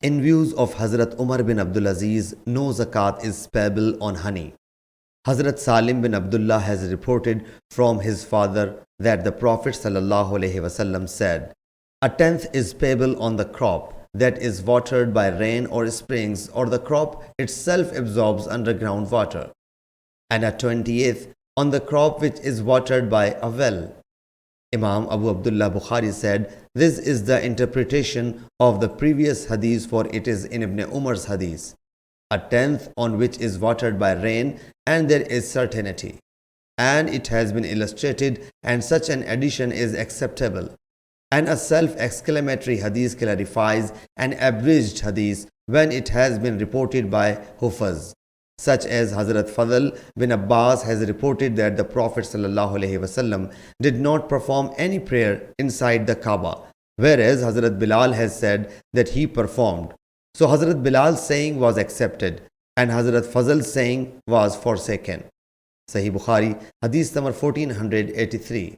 In views of Hazrat Umar bin Abdul Aziz, no zakat is payable on honey. Hazrat Salim bin Abdullah has reported from his father that the Prophet ﷺ said, "A tenth is payable on the crop that is watered by rain or springs, or the crop itself absorbs underground water, and a 20th on the crop which is watered by a well." Imam Abu Abdullah Bukhari said, "This is the interpretation of the previous hadith, for it is in Ibn Umar's hadith. A tenth on which is watered by rain, and there is certainty. And it has been illustrated, and such an addition is acceptable." And a self-exclamatory hadith clarifies an abridged hadith when it has been reported by Hufaz, such as Hazrat Fadl bin Abbas has reported that the Prophet ﷺ did not perform any prayer inside the Kaaba, whereas Hazrat Bilal has said that he performed. So Hazrat Bilal's saying was accepted and Hazrat Fazl's saying was forsaken. Sahih Bukhari, Hadith number 1483.